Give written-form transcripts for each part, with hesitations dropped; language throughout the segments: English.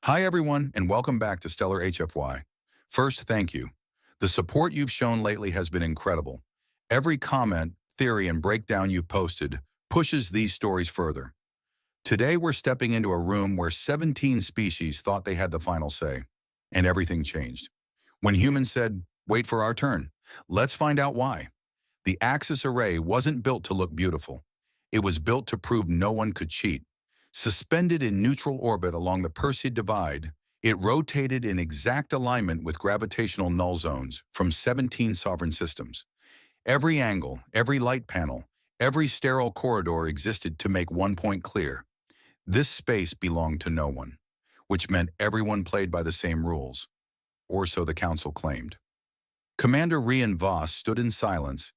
Hi everyone, and welcome back to Stellar HFY. First, thank you. The support you've shown lately has been incredible. Every comment, theory, and breakdown you've posted pushes these stories further. Today we're stepping into a room where 17 species thought they had the final say, and everything changed. When humans said, wait for our turn, let's find out why. The Axis array wasn't built to look beautiful. It was built to prove no one could cheat. Suspended in neutral orbit along the Perseid Divide, it rotated in exact alignment with gravitational null zones from 17 sovereign systems. Every angle, every light panel, every sterile corridor existed to make one point clear. This space belonged to no one, which meant everyone played by the same rules, or so the Council claimed. Commander Rian Voss stood in silence,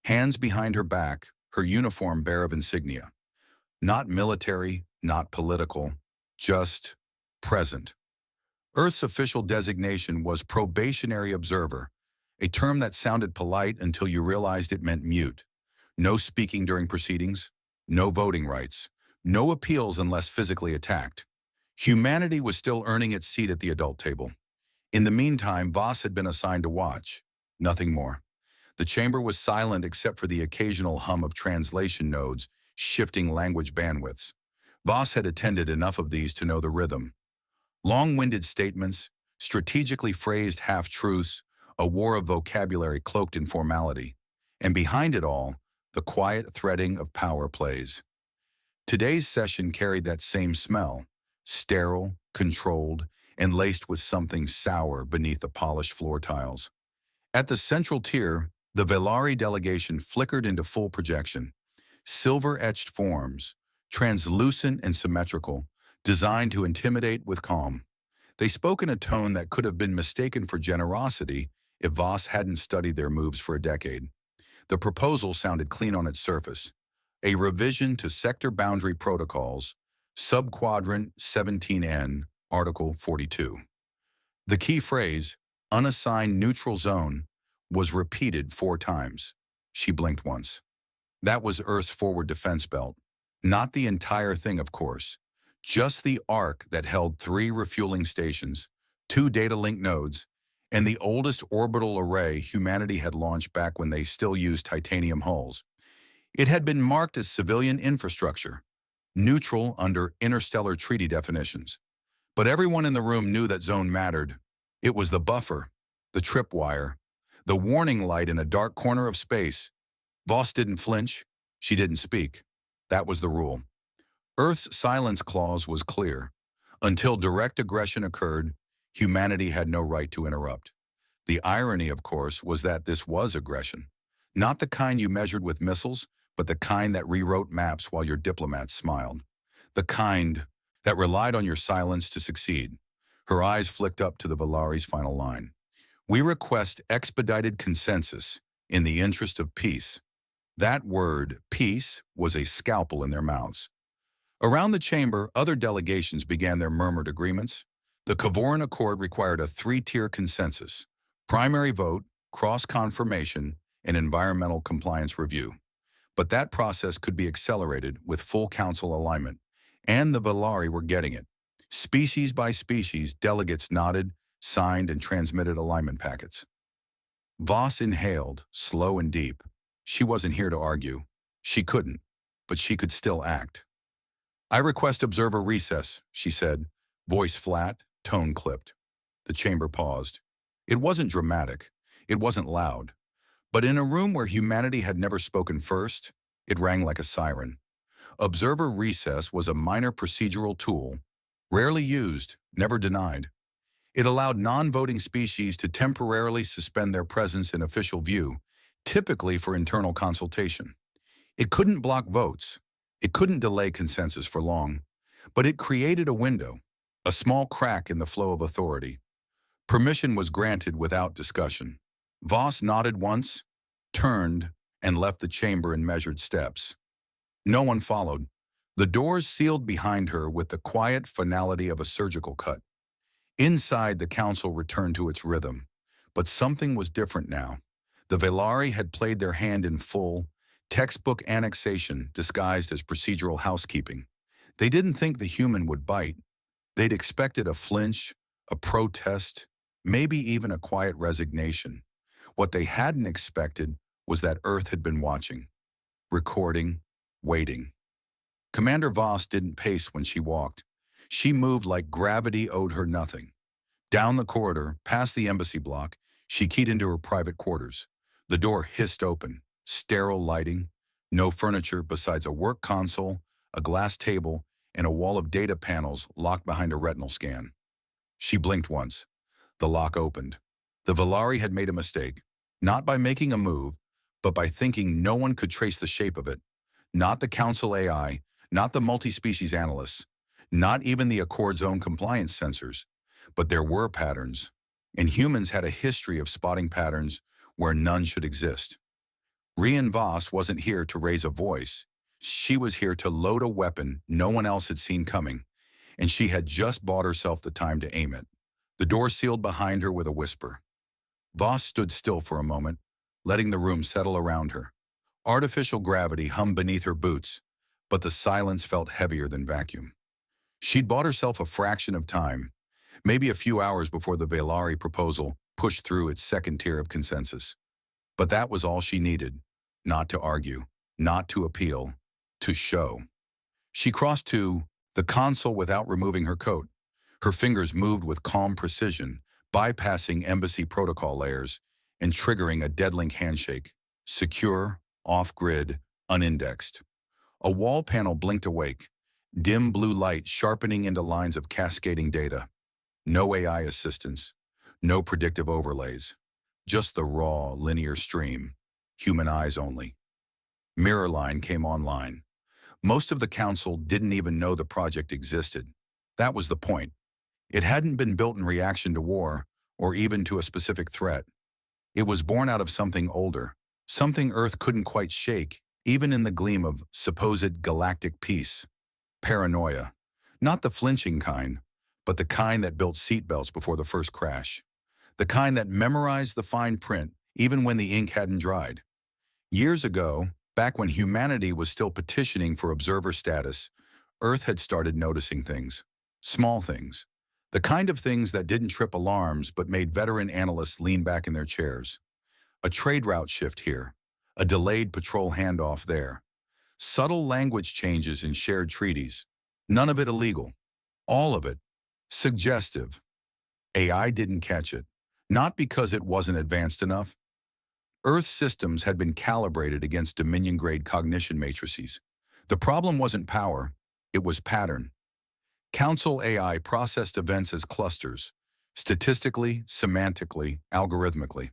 hands behind her back, her uniform bare of insignia. Not military, not political, just present. Earth's official designation was probationary observer, a term that sounded polite until you realized it meant mute. No speaking during proceedings, no voting rights, no appeals unless physically attacked. Humanity was still earning its seat at the adult table. In the meantime, Voss had been assigned to watch. Nothing more. The chamber was silent except for the occasional hum of translation nodes shifting language bandwidths. Voss had attended enough of these to know the rhythm. Long-winded statements, strategically phrased half-truths, a war of vocabulary cloaked in formality. And behind it all, the quiet threading of power plays. Today's session carried that same smell, sterile, controlled, and laced with something sour beneath the polished floor tiles. At the central tier, the Velari delegation flickered into full projection. Silver-etched forms, translucent and symmetrical, designed to intimidate with calm. They spoke in a tone that could have been mistaken for generosity if Voss hadn't studied their moves for a decade. The proposal sounded clean on its surface. A revision to sector boundary protocols, subquadrant 17N, Article 42. The key phrase, unassigned neutral zone, was repeated 4 times. She blinked once. That was Earth's forward defense belt. Not the entire thing, of course. Just the arc that held 3 refueling stations, 2 data link nodes, and the oldest orbital array humanity had launched back when they still used titanium hulls. It had been marked as civilian infrastructure, neutral under interstellar treaty definitions. But everyone in the room knew that zone mattered. It was the buffer, the tripwire, the warning light in a dark corner of space. Voss didn't flinch. She didn't speak. That was the rule. Earth's silence clause was clear. Until direct aggression occurred, humanity had no right to interrupt. The irony, of course, was that this was aggression. Not the kind you measured with missiles, but the kind that rewrote maps while your diplomats smiled. The kind that relied on your silence to succeed. Her eyes flicked up to the Velari's final line. We request expedited consensus in the interest of peace. That word, peace, was a scalpel in their mouths. Around the chamber, other delegations began their murmured agreements. The Kavoran Accord required a 3-tier consensus: primary vote, cross-confirmation, and environmental compliance review. But that process could be accelerated with full council alignment, and the Velari were getting it. Species by species, delegates nodded, signed, and transmitted alignment packets. Voss inhaled, slow and deep. She wasn't here to argue. She couldn't, but she could still act. I request observer recess, she said, voice flat, tone clipped. The chamber paused. It wasn't dramatic. It wasn't loud. But in a room where humanity had never spoken first, it rang like a siren. Observer recess was a minor procedural tool, rarely used, never denied. It allowed non-voting species to temporarily suspend their presence in official view, typically for internal consultation. It couldn't block votes. It couldn't delay consensus for long. But it created a window, a small crack in the flow of authority. Permission was granted without discussion. Voss nodded once, turned, and left the chamber in measured steps. No one followed. The doors sealed behind her with the quiet finality of a surgical cut. Inside, the council returned to its rhythm. But something was different now. The Velari had played their hand in full, textbook annexation disguised as procedural housekeeping. They didn't think the human would bite. They'd expected a flinch, a protest, maybe even a quiet resignation. What they hadn't expected was that Earth had been watching, recording, waiting. Commander Voss didn't pace when she walked. She moved like gravity owed her nothing. Down the corridor, past the embassy block, she keyed into her private quarters. The door hissed open, sterile lighting, no furniture besides a work console, a glass table, and a wall of data panels locked behind a retinal scan. She blinked once. The lock opened. The Valari had made a mistake, not by making a move, but by thinking no one could trace the shape of it. Not the Council AI, not the multi-species analysts, not even the Accord's own compliance sensors. But there were patterns, and humans had a history of spotting patterns where none should exist. Rian Voss wasn't here to raise a voice. She was here to load a weapon no one else had seen coming, and she had just bought herself the time to aim it. The door sealed behind her with a whisper. Voss stood still for a moment, letting the room settle around her. Artificial gravity hummed beneath her boots, but the silence felt heavier than vacuum. She'd bought herself a fraction of time, maybe a few hours before the Valari proposal pushed through its second tier of consensus. But that was all she needed, not to argue, not to appeal, to show. She crossed to the console without removing her coat. Her fingers moved with calm precision, bypassing embassy protocol layers and triggering a deadlink handshake, secure, off-grid, unindexed. A wall panel blinked awake, dim blue light sharpening into lines of cascading data. No AI assistance, no predictive overlays, just the raw, linear stream, human eyes only. Mirrorline came online. Most of the council didn't even know the project existed. That was the point. It hadn't been built in reaction to war or even to a specific threat. It was born out of something older, something Earth couldn't quite shake, even in the gleam of supposed galactic peace. Paranoia. Not the flinching kind, but the kind that built seatbelts before the first crash. The kind that memorized the fine print even when the ink hadn't dried. Years ago, back when humanity was still petitioning for observer status, Earth had started noticing things. Small things. The kind of things that didn't trip alarms but made veteran analysts lean back in their chairs. A trade route shift here. A delayed patrol handoff there. Subtle language changes in shared treaties. None of it illegal. All of it suggestive. AI didn't catch it. Not because it wasn't advanced enough. Earth's systems had been calibrated against Dominion-grade cognition matrices. The problem wasn't power, it was pattern. Council AI processed events as clusters, statistically, semantically, algorithmically.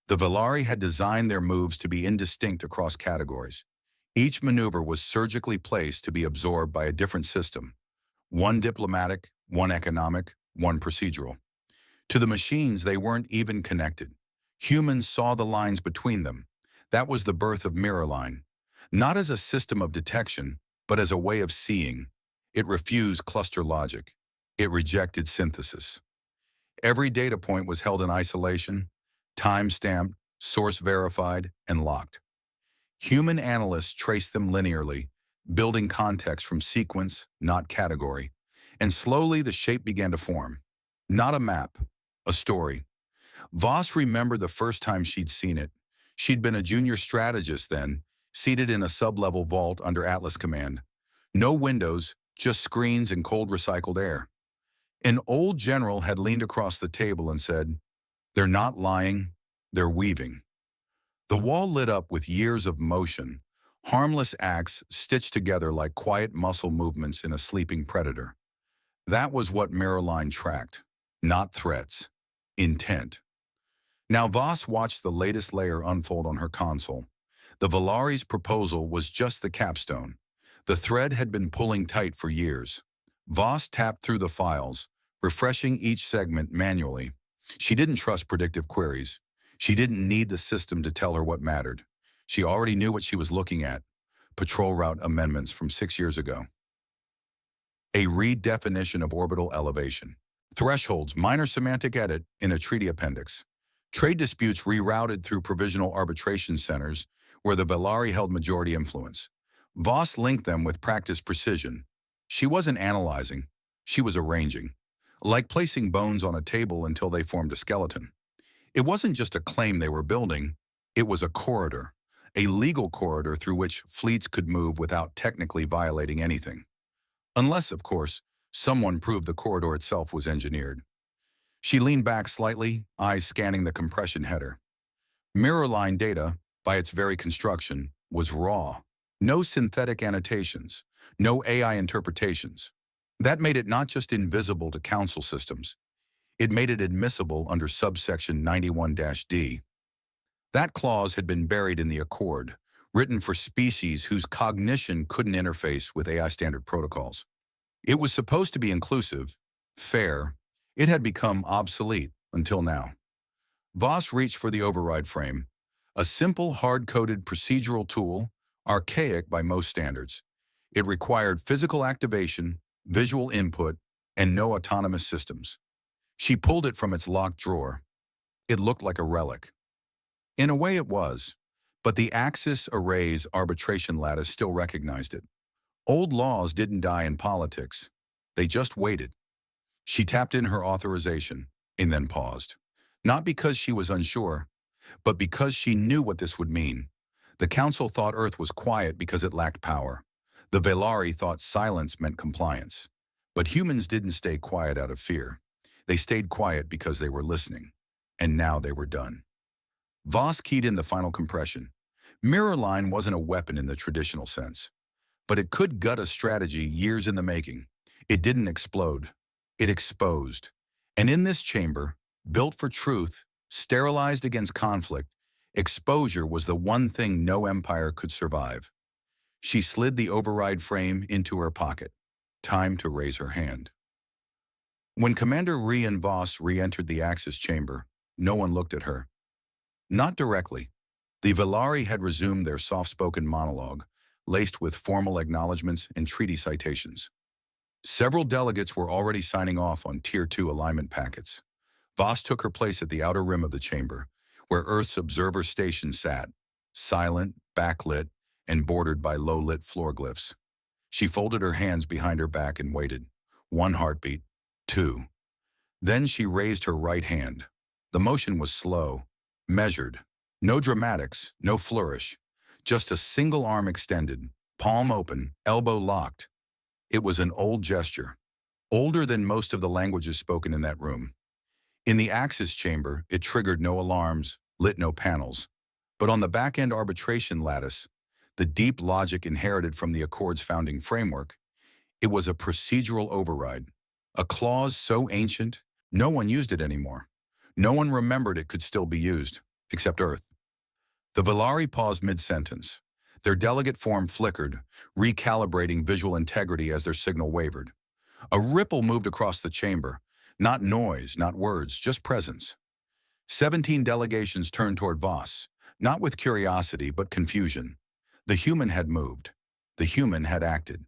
The Valari had designed their moves to be indistinct across categories. Each maneuver was surgically placed to be absorbed by a different system. One diplomatic, one economic, one procedural. To the machines, they weren't even connected. Humans saw the lines between them. That was the birth of Mirrorline. Not as a system of detection, but as a way of seeing. It refused cluster logic. It rejected synthesis. Every data point was held in isolation, time-stamped, source-verified, and locked. Human analysts traced them linearly, building context from sequence, not category. And slowly the shape began to form. Not a map, a story. Voss remembered the first time she'd seen it. She'd been a junior strategist then, seated in a sub-level vault under Atlas Command. No windows, just screens and cold recycled air. An old general had leaned across the table and said, "They're not lying, they're weaving." The wall lit up with years of motion, harmless acts stitched together like quiet muscle movements in a sleeping predator. That was what Mirrorline tracked, not threats, intent. Now Voss watched the latest layer unfold on her console. The Valari's proposal was just the capstone. The thread had been pulling tight for years. Voss tapped through the files, refreshing each segment manually. She didn't trust predictive queries. She didn't need the system to tell her what mattered. She already knew what she was looking at. Patrol route amendments from 6 years ago. A redefinition of orbital elevation. Thresholds, minor semantic edit in a treaty appendix. Trade disputes rerouted through provisional arbitration centers where the Valari held majority influence. Voss linked them with practiced precision. She wasn't analyzing. She was arranging, like placing bones on a table until they formed a skeleton. It wasn't just a claim they were building, it was a corridor, a legal corridor through which fleets could move without technically violating anything. Unless, of course, someone proved the corridor itself was engineered. She leaned back slightly, eyes scanning the compression header. Mirror line data, by its very construction, was raw. No synthetic annotations, no AI interpretations. That made it not just invisible to council systems, it made it admissible under subsection 91-D. That clause had been buried in the Accord, written for species whose cognition couldn't interface with AI standard protocols. It was supposed to be inclusive, fair. It had become obsolete until now. Voss reached for the override frame, a simple, hard-coded procedural tool, archaic by most standards. It required physical activation, visual input, and no autonomous systems. She pulled it from its locked drawer. It looked like a relic. In a way it was, but the Axis Array's arbitration lattice still recognized it. Old laws didn't die in politics. They just waited. She tapped in her authorization and then paused. Not because she was unsure, but because she knew what this would mean. The Council thought Earth was quiet because it lacked power. The Velari thought silence meant compliance. But humans didn't stay quiet out of fear. They stayed quiet because they were listening. And now they were done. Voss keyed in the final compression. Mirror line wasn't a weapon in the traditional sense, but it could gut a strategy years in the making. It didn't explode. It exposed. And in this chamber, built for truth, sterilized against conflict, exposure was the one thing no empire could survive. She slid the override frame into her pocket. Time to raise her hand. When Commander Ree and Voss re-entered the Axis chamber, no one looked at her. Not directly. The Velari had resumed their soft-spoken monologue, laced with formal acknowledgments and treaty citations. Several delegates were already signing off on Tier 2 alignment packets. Voss took her place at the outer rim of the chamber, where Earth's observer station sat, silent, backlit, and bordered by low-lit floor glyphs. She folded her hands behind her back and waited. 1 heartbeat, 2. Then she raised her right hand. The motion was slow, measured. No dramatics, no flourish. Just a single arm extended, palm open, elbow locked. It was an old gesture, older than most of the languages spoken in that room. In the Axis chamber, it triggered no alarms, lit no panels. But on the back-end arbitration lattice, the deep logic inherited from the Accord's founding framework, it was a procedural override, a clause so ancient, no one used it anymore. No one remembered it could still be used, except Earth. The Velari paused mid-sentence. Their delegate form flickered, recalibrating visual integrity as their signal wavered. A ripple moved across the chamber. Not noise, not words, just presence. 17 delegations turned toward Voss, not with curiosity but confusion. The human had moved. The human had acted.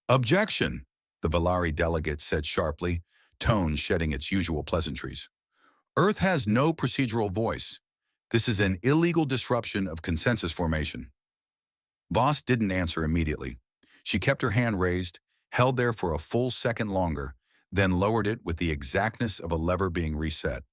"Objection," the Velari delegate said sharply, tone shedding its usual pleasantries. "Earth has no procedural voice. This is an illegal disruption of consensus formation." Voss didn't answer immediately. She kept her hand raised, held there for a full second longer, then lowered it with the exactness of a lever being reset.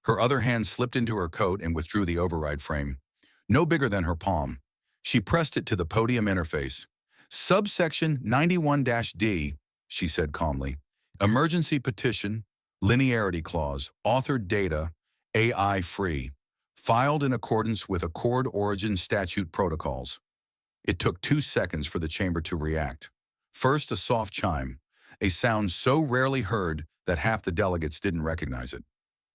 Her other hand slipped into her coat and withdrew the override frame. No bigger than her palm. She pressed it to the podium interface. "Subsection 91-D, she said calmly. "Emergency petition, linearity clause, authored data, AI-free, filed in accordance with Accord origin statute protocols." It took 2 seconds for the chamber to react. First, a soft chime, a sound so rarely heard that half the delegates didn't recognize it.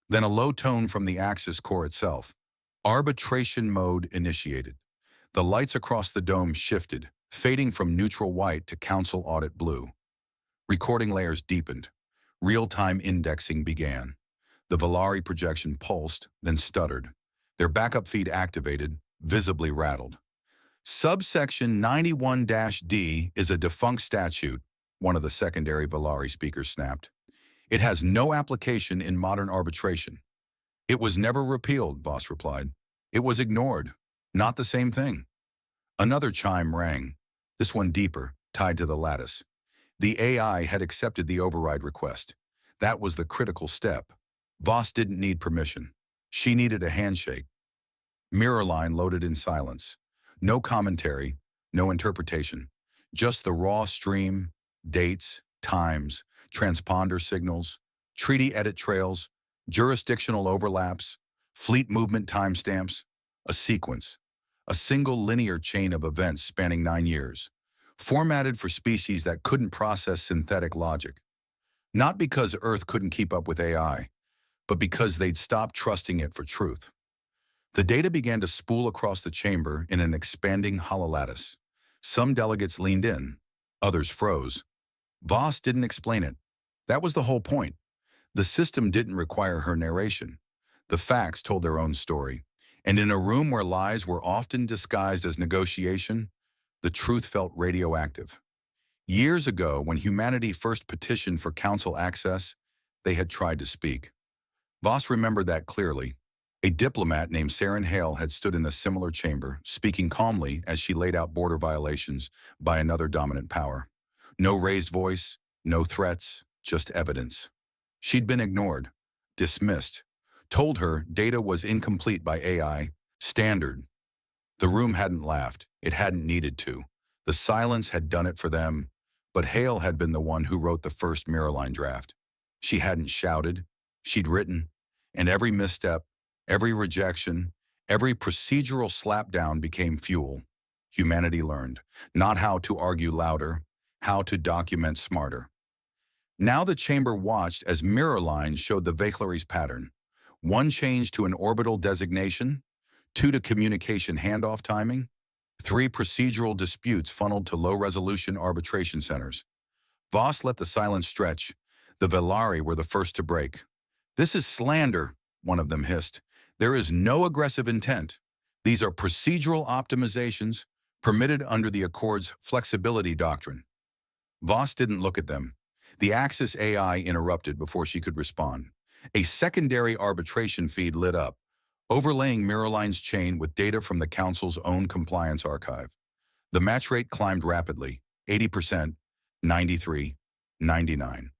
Then a low tone from the Axis core itself. Arbitration mode initiated. The lights across the dome shifted, fading from neutral white to council audit blue. Recording layers deepened. Real-time indexing began. The Velari projection pulsed, then stuttered. Their backup feed activated, visibly rattled. "Subsection 91-D is a defunct statute," one of the secondary Velari speakers snapped. "It has no application in modern arbitration." "It was never repealed," Voss replied. "It was ignored. Not the same thing." Another chime rang, this one deeper, tied to the lattice. The AI had accepted the override request. That was the critical step. Voss didn't need permission. She needed a handshake. Mirrorline loaded in silence. No commentary, no interpretation. Just the raw stream, dates, times, transponder signals, treaty edit trails, jurisdictional overlaps, fleet movement timestamps, a sequence. A single linear chain of events spanning 9 years, formatted for species that couldn't process synthetic logic. Not because Earth couldn't keep up with AI, but because they'd stopped trusting it for truth. The data began to spool across the chamber in an expanding hololattice. Some delegates leaned in, others froze. Voss didn't explain it. That was the whole point. The system didn't require her narration. The facts told their own story. And in a room where lies were often disguised as negotiation, the truth felt radioactive. Years ago, when humanity first petitioned for council access, they had tried to speak. Voss remembered that clearly. A diplomat named Saren Hale had stood in a similar chamber, speaking calmly as she laid out border violations by another dominant power. No raised voice, no threats, just evidence. She'd been ignored, dismissed, told her data was incomplete by AI, standard. The room hadn't laughed. It hadn't needed to. The silence had done it for them, but Hale had been the one who wrote the first Mirrorline draft. She hadn't shouted. She'd written, and every misstep, every rejection, every procedural slapdown became fuel. Humanity learned, not how to argue louder, how to document smarter. Now the chamber watched as Mirrorline showed the Vejlary's pattern. 1 change to an orbital designation, 2 to communication handoff timing, 3 procedural disputes funneled to low-resolution arbitration centers. Voss let the silence stretch. The Vejlary were the first to break. "This is slander," one of them hissed. "There is no aggressive intent. These are procedural optimizations permitted under the Accord's flexibility doctrine." Voss didn't look at them. The Axis AI interrupted before she could respond. A secondary arbitration feed lit up, overlaying Mirrorline's chain with data from the Council's own compliance archive. The match rate climbed rapidly, 80%, 93, 99.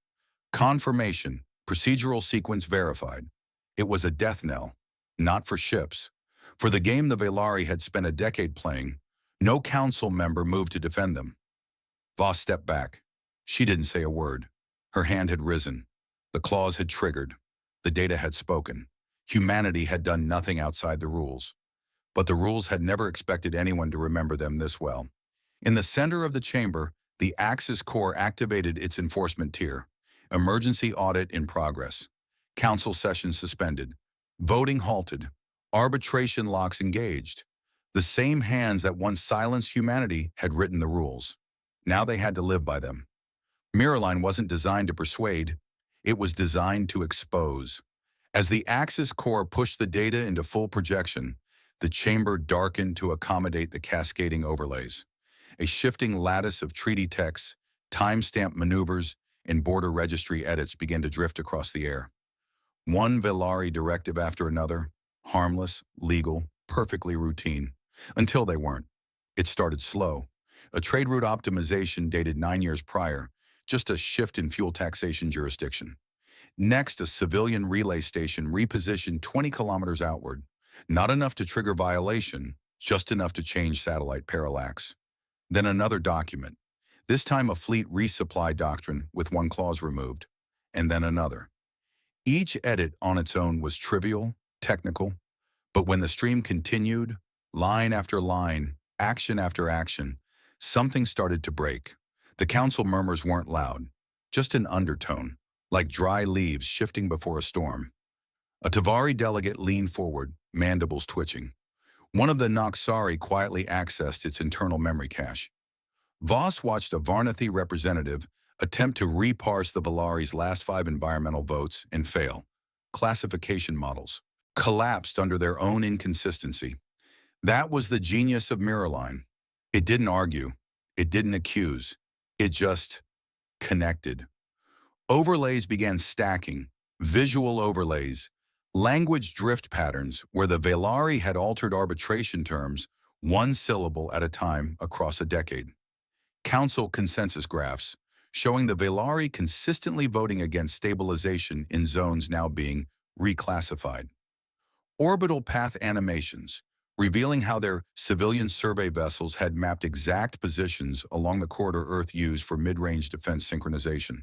Confirmation, procedural sequence verified. It was a death knell, not for ships. For the game the Vejlary had spent a decade playing, no Council member moved to defend them. Voss stepped back. She didn't say a word. Her hand had risen. The clause had triggered. The data had spoken. Humanity had done nothing outside the rules. But the rules had never expected anyone to remember them this well. In the center of the chamber, the Axis Core activated its enforcement tier. Emergency audit in progress. Council session suspended. Voting halted. Arbitration locks engaged. The same hands that once silenced humanity had written the rules. Now they had to live by them. Mirrorline wasn't designed to persuade. It was designed to expose. As the Axis Core pushed the data into full projection, the chamber darkened to accommodate the cascading overlays. A shifting lattice of treaty texts, timestamp maneuvers, and border registry edits began to drift across the air. One Vejlary directive after another, harmless, legal, perfectly routine, until they weren't. It started slow. A trade route optimization dated 9 years prior, just a shift in fuel taxation jurisdiction. Next, a civilian relay station repositioned 20 kilometers outward. Not enough to trigger violation, just enough to change satellite parallax. Then another document. This time a fleet resupply doctrine with 1 clause removed. And then another. Each edit on its own was trivial, technical, but when the stream continued, line after line, action after action, something started to break. The Council murmurs weren't loud, just an undertone, like dry leaves shifting before a storm. A Tavari delegate leaned forward, mandibles twitching. One of the Noxari quietly accessed its internal memory cache. Voss watched a Varnathi representative attempt to reparse the Vejlary's last 5 environmental votes and fail. Classification models collapsed under their own inconsistency. That was the genius of Mirrorline. It didn't argue. It didn't accuse. It just connected. Overlays began stacking, visual overlays, language drift patterns where the Vejlary had altered arbitration terms 1 syllable at a time across a decade. Council consensus graphs, showing the Velari consistently voting against stabilization in zones now being reclassified. Orbital path animations, revealing how their civilian survey vessels had mapped exact positions along the corridor Earth used for mid-range defense synchronization.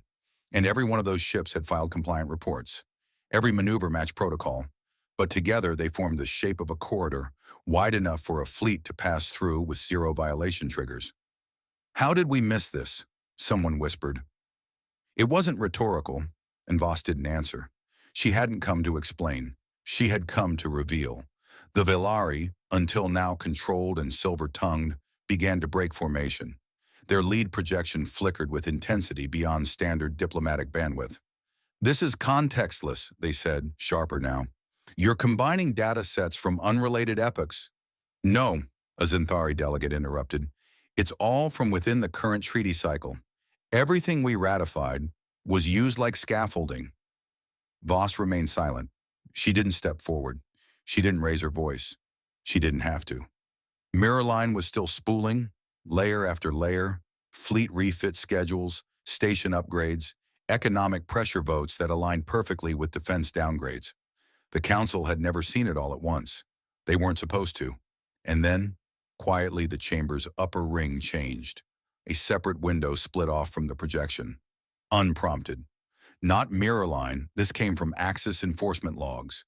And every one of those ships had filed compliant reports. Every maneuver matched protocol, but together they formed the shape of a corridor wide enough for a fleet to pass through with zero violation triggers. "How did we miss this?" someone whispered. It wasn't rhetorical, and Voss didn't answer. She hadn't come to explain. She had come to reveal. The Velari, until now controlled and silver-tongued, began to break formation. Their lead projection flickered with intensity beyond standard diplomatic bandwidth. "This is contextless," they said, sharper now. "You're combining data sets from unrelated epochs." "No," a Zinthari delegate interrupted. "It's all from within the current treaty cycle. Everything we ratified was used like scaffolding." Voss remained silent. She didn't step forward. She didn't raise her voice. She didn't have to. Mirrorline was still spooling, layer after layer, fleet refit schedules, station upgrades, economic pressure votes that aligned perfectly with defense downgrades. The Council had never seen it all at once. They weren't supposed to. And then, quietly, the chamber's upper ring changed. A separate window split off from the projection. Unprompted. Not Mirrorline, this came from Axis enforcement logs.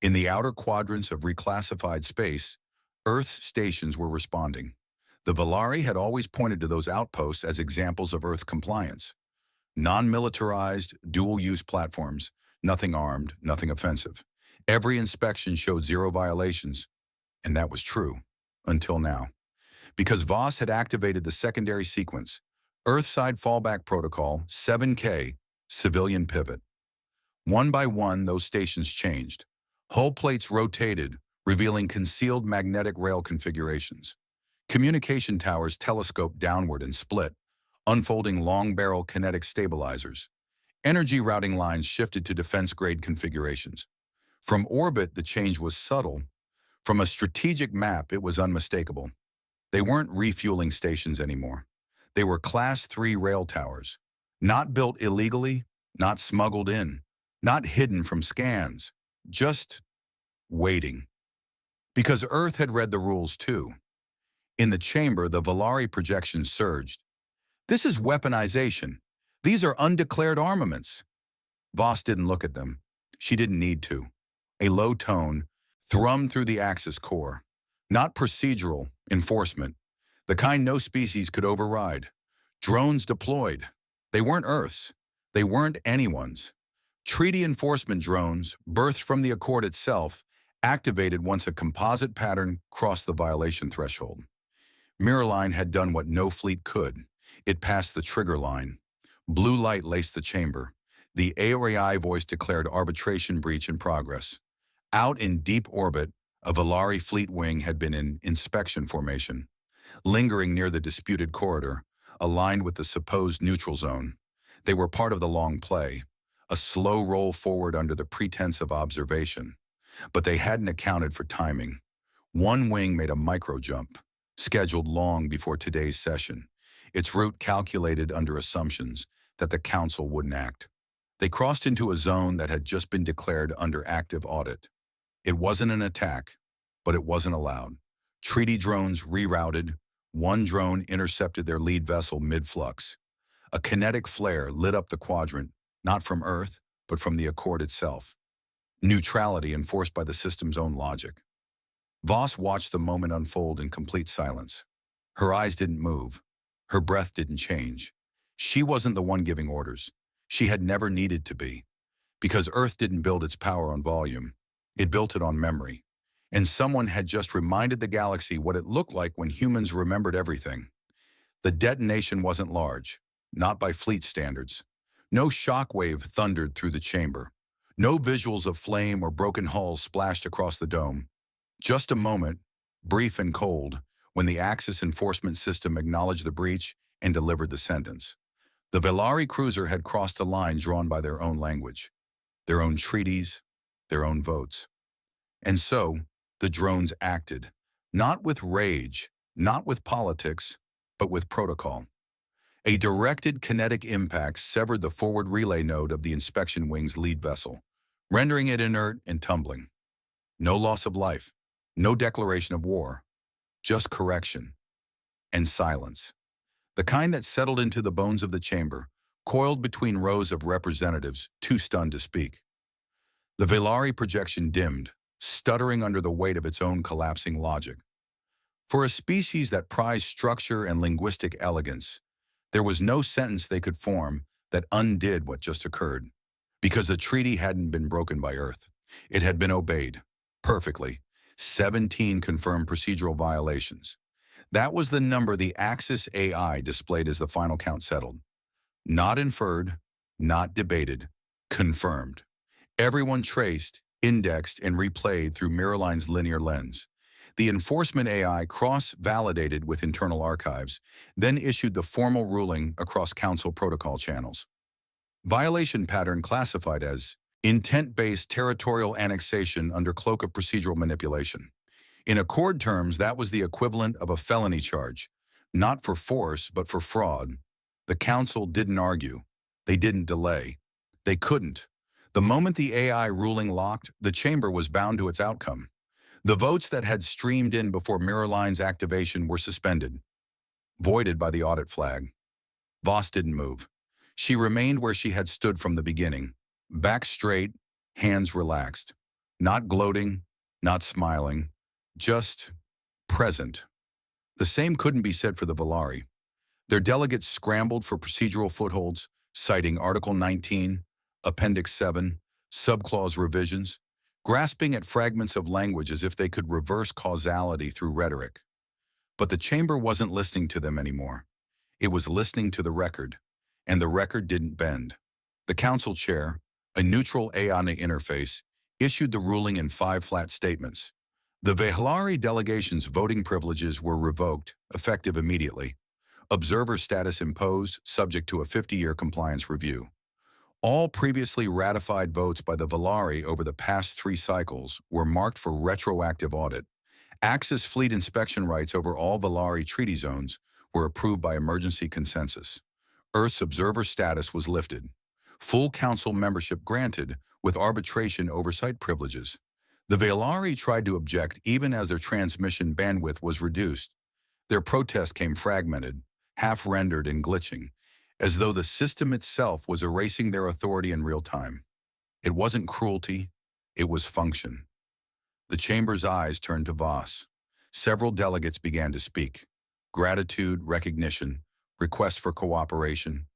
In the outer quadrants of reclassified space, Earth's stations were responding. The Velari had always pointed to those outposts as examples of Earth compliance. Non-militarized, dual-use platforms, nothing armed, nothing offensive. Every inspection showed zero violations, and that was true, until now. Because Voss had activated the secondary sequence, Earthside Fallback Protocol 7K, Civilian Pivot. One by one, those stations changed. Hull plates rotated, revealing concealed magnetic rail configurations. Communication towers telescoped downward and split, unfolding long-barrel kinetic stabilizers. Energy routing lines shifted to defense-grade configurations. From orbit, the change was subtle. From a strategic map, it was unmistakable. They weren't refueling stations anymore. They were Class 3 rail towers, not built illegally, not smuggled in, not hidden from scans, just waiting. Because Earth had read the rules too. In the chamber, the Velari projections surged. "This is weaponization. These are undeclared armaments." Voss didn't look at them. She didn't need to. A low tone thrummed through the Axis core. Not procedural, enforcement. The kind no species could override. Drones deployed. They weren't Earth's. They weren't anyone's. Treaty enforcement drones, birthed from the Accord itself, activated once a composite pattern crossed the violation threshold. Mirrorline had done what no fleet could. It passed the trigger line. Blue light laced the chamber. The AOAI voice declared arbitration breach in progress. Out in deep orbit, a Velari fleet wing had been in inspection formation, lingering near the disputed corridor, aligned with the supposed neutral zone. They were part of the long play, a slow roll forward under the pretense of observation. But they hadn't accounted for timing. One wing made a micro-jump, scheduled long before today's session, its route calculated under assumptions that the Council wouldn't act. They crossed into a zone that had just been declared under active audit. It wasn't an attack, but it wasn't allowed. Treaty drones rerouted. One drone intercepted their lead vessel mid-flux. A kinetic flare lit up the quadrant, not from Earth, but from the Accord itself. Neutrality enforced by the system's own logic. Voss watched the moment unfold in complete silence. Her eyes didn't move. Her breath didn't change. She wasn't the one giving orders. She had never needed to be. Because Earth didn't build its power on volume. It built it on memory. And someone had just reminded the galaxy what it looked like when humans remembered everything. The detonation wasn't large, not by fleet standards. No shockwave thundered through the chamber. No visuals of flame or broken hulls splashed across the dome. Just a moment, brief and cold, when the Axis enforcement system acknowledged the breach and delivered the sentence. The Velari cruiser had crossed a line drawn by their own language, their own treaties, their own votes. And so, the drones acted, not with rage, not with politics, but with protocol. A directed kinetic impact severed the forward relay node of the inspection wing's lead vessel, rendering it inert and tumbling. No loss of life, no declaration of war, just correction and silence. The kind that settled into the bones of the chamber, coiled between rows of representatives, too stunned to speak. The Velari projection dimmed, stuttering under the weight of its own collapsing logic. For a species that prized structure and linguistic elegance, there was no sentence they could form that undid what just occurred. Because the treaty hadn't been broken by Earth. It had been obeyed, perfectly. 17 confirmed procedural violations. That was the number the Axis AI displayed as the final count settled. Not inferred, not debated, confirmed. Everyone traced, indexed, and replayed through Mirrorline's linear lens. The enforcement AI cross-validated with internal archives, then issued the formal ruling across Council protocol channels. Violation pattern classified as intent-based territorial annexation under cloak of procedural manipulation. In accord terms, that was the equivalent of a felony charge, not for force, but for fraud. The Council didn't argue. They didn't delay. They couldn't. The moment the AI ruling locked, the chamber was bound to its outcome. The votes that had streamed in before Mirrorline's activation were suspended, voided by the audit flag. Voss didn't move. She remained where she had stood from the beginning, back straight, hands relaxed. Not gloating, not smiling, just present. The same couldn't be said for the Velari. Their delegates scrambled for procedural footholds, citing Article 19, Appendix 7, subclause revisions, grasping at fragments of language as if they could reverse causality through rhetoric. But the chamber wasn't listening to them anymore. It was listening to the record, and the record didn't bend. The council chair, a neutral AI interface, issued the ruling in 5 flat statements. The Velari delegation's voting privileges were revoked, effective immediately. Observer status imposed, subject to a 50-year compliance review. All previously ratified votes by the Velari over the past 3 cycles were marked for retroactive audit. Axis fleet inspection rights over all Velari treaty zones were approved by emergency consensus. Earth's observer status was lifted. Full council membership granted, with arbitration oversight privileges. The Velari tried to object even as their transmission bandwidth was reduced. Their protest came fragmented, half-rendered and glitching, as though the system itself was erasing their authority in real time. It wasn't cruelty, it was function. The chamber's eyes turned to Voss. Several delegates began to speak. Gratitude, recognition, request for cooperation.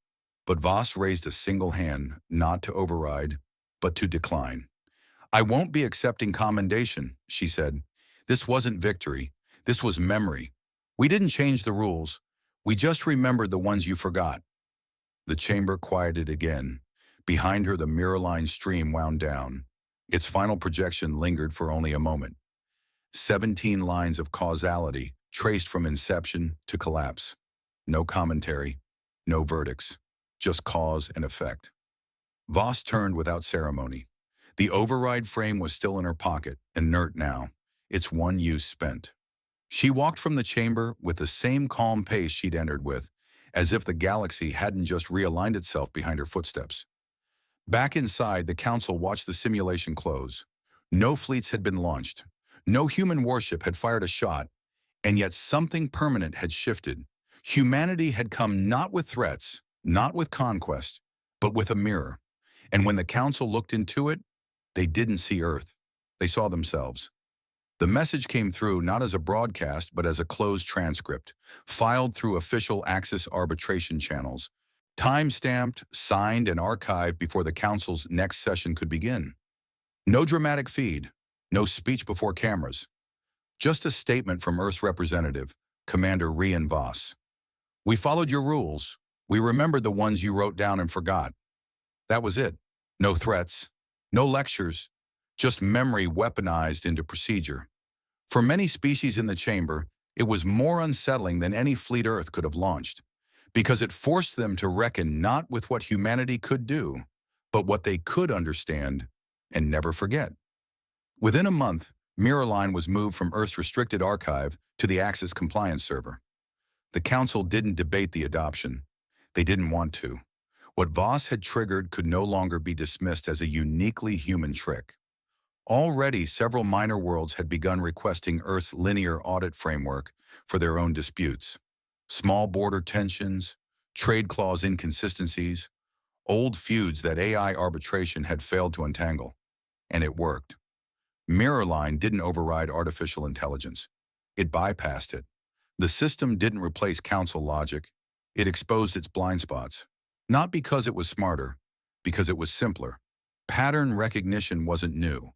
But Voss raised a single hand, not to override, but to decline. "I won't be accepting commendation," she said. "This wasn't victory. This was memory. We didn't change the rules. We just remembered the ones you forgot." The chamber quieted again. Behind her, the Mirrorline stream wound down. Its final projection lingered for only a moment. 17 lines of causality, traced from inception to collapse. No commentary, no verdicts, just cause and effect. Voss turned without ceremony. The override frame was still in her pocket, inert now, its one use spent. She walked from the chamber with the same calm pace she'd entered with, as if the galaxy hadn't just realigned itself behind her footsteps. Back inside, the council watched the simulation close. No fleets had been launched. No human warship had fired a shot, and yet something permanent had shifted. Humanity had come not with threats, not with conquest, but with a mirror. And when the council looked into it, they didn't see Earth. They saw themselves. The message came through not as a broadcast, but as a closed transcript, filed through official Axis arbitration channels, time-stamped, signed, and archived before the council's next session could begin. No dramatic feed, no speech before cameras. Just a statement from Earth's representative, Commander Rian Voss. "We followed your rules. We remembered the ones you wrote down and forgot." That was it. No threats, no lectures, just memory weaponized into procedure. For many species in the chamber, it was more unsettling than any fleet Earth could have launched, because it forced them to reckon not with what humanity could do, but what they could understand and never forget. Within a month, Mirrorline was moved from Earth's restricted archive to the Axis compliance server. The council didn't debate the adoption. They didn't want to. What Voss had triggered could no longer be dismissed as a uniquely human trick. Already, several minor worlds had begun requesting Earth's linear audit framework for their own disputes. Small border tensions, trade clause inconsistencies, old feuds that AI arbitration had failed to untangle. And it worked. Mirrorline didn't override artificial intelligence. It bypassed it. The system didn't replace council logic. It exposed its blind spots. Not because it was smarter, because it was simpler. Pattern recognition wasn't new,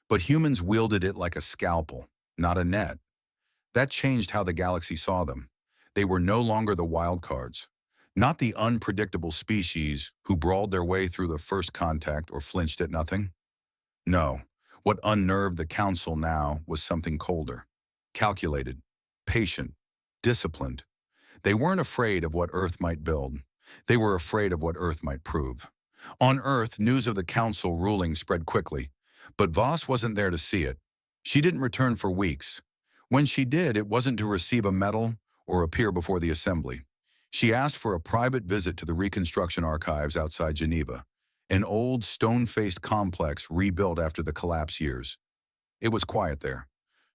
but humans wielded it like a scalpel, not a net. That changed how the galaxy saw them. They were no longer the wild cards, not the unpredictable species who brawled their way through the first contact or flinched at nothing. No, what unnerved the council now was something colder, calculated, patient, disciplined. They weren't afraid of what Earth might build. They were afraid of what Earth might prove. On Earth, news of the council ruling spread quickly, but Voss wasn't there to see it. She didn't return for weeks. When she did, it wasn't to receive a medal or appear before the assembly. She asked for a private visit to the reconstruction archives outside Geneva, an old stone-faced complex rebuilt after the collapse years. It was quiet there.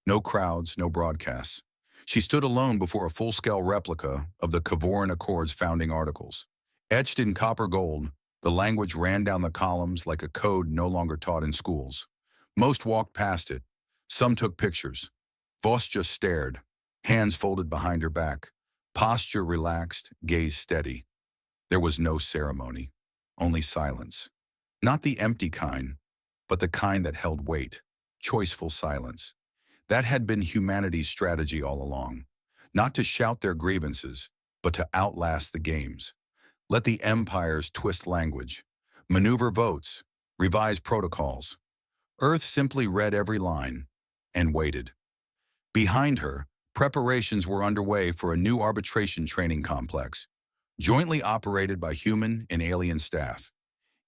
No crowds, no broadcasts. She stood alone before a full-scale replica of the Cavoran Accord's founding articles. Etched in copper gold, the language ran down the columns like a code no longer taught in schools. Most walked past it. Some took pictures. Voss just stared, hands folded behind her back, posture relaxed, gaze steady. There was no ceremony, only silence. Not the empty kind, but the kind that held weight, choiceful silence. That had been humanity's strategy all along. Not to shout their grievances, but to outlast the games. Let the empires twist language, maneuver votes, revise protocols. Earth simply read every line and waited. Behind her, preparations were underway for a new arbitration training complex, jointly operated by human and alien staff.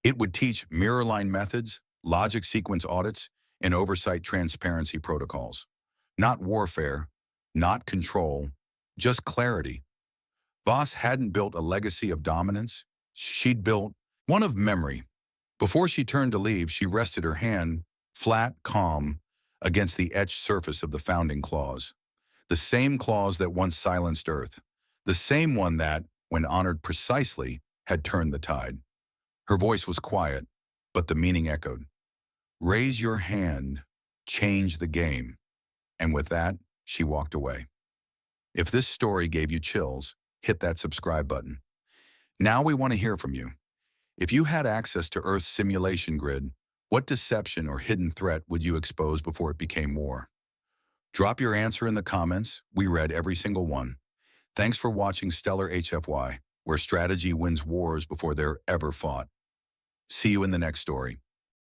It would teach mirrorline methods, logic sequence audits, and oversight transparency protocols. Not warfare, not control, just clarity. Voss hadn't built a legacy of dominance. She'd built one of memory. Before she turned to leave, she rested her hand, flat, calm, against the etched surface of the founding clause. The same clause that once silenced Earth. The same one that, when honored precisely, had turned the tide. Her voice was quiet, but the meaning echoed. Raise your hand, change the game. And with that, she walked away. If this story gave you chills, hit that subscribe button. Now we want to hear from you. If you had access to Earth's simulation grid, what deception or hidden threat would you expose before it became war? Drop your answer in the comments. We read every single one. Thanks for watching Stellar HFY, where strategy wins wars before they're ever fought. See you in the next story.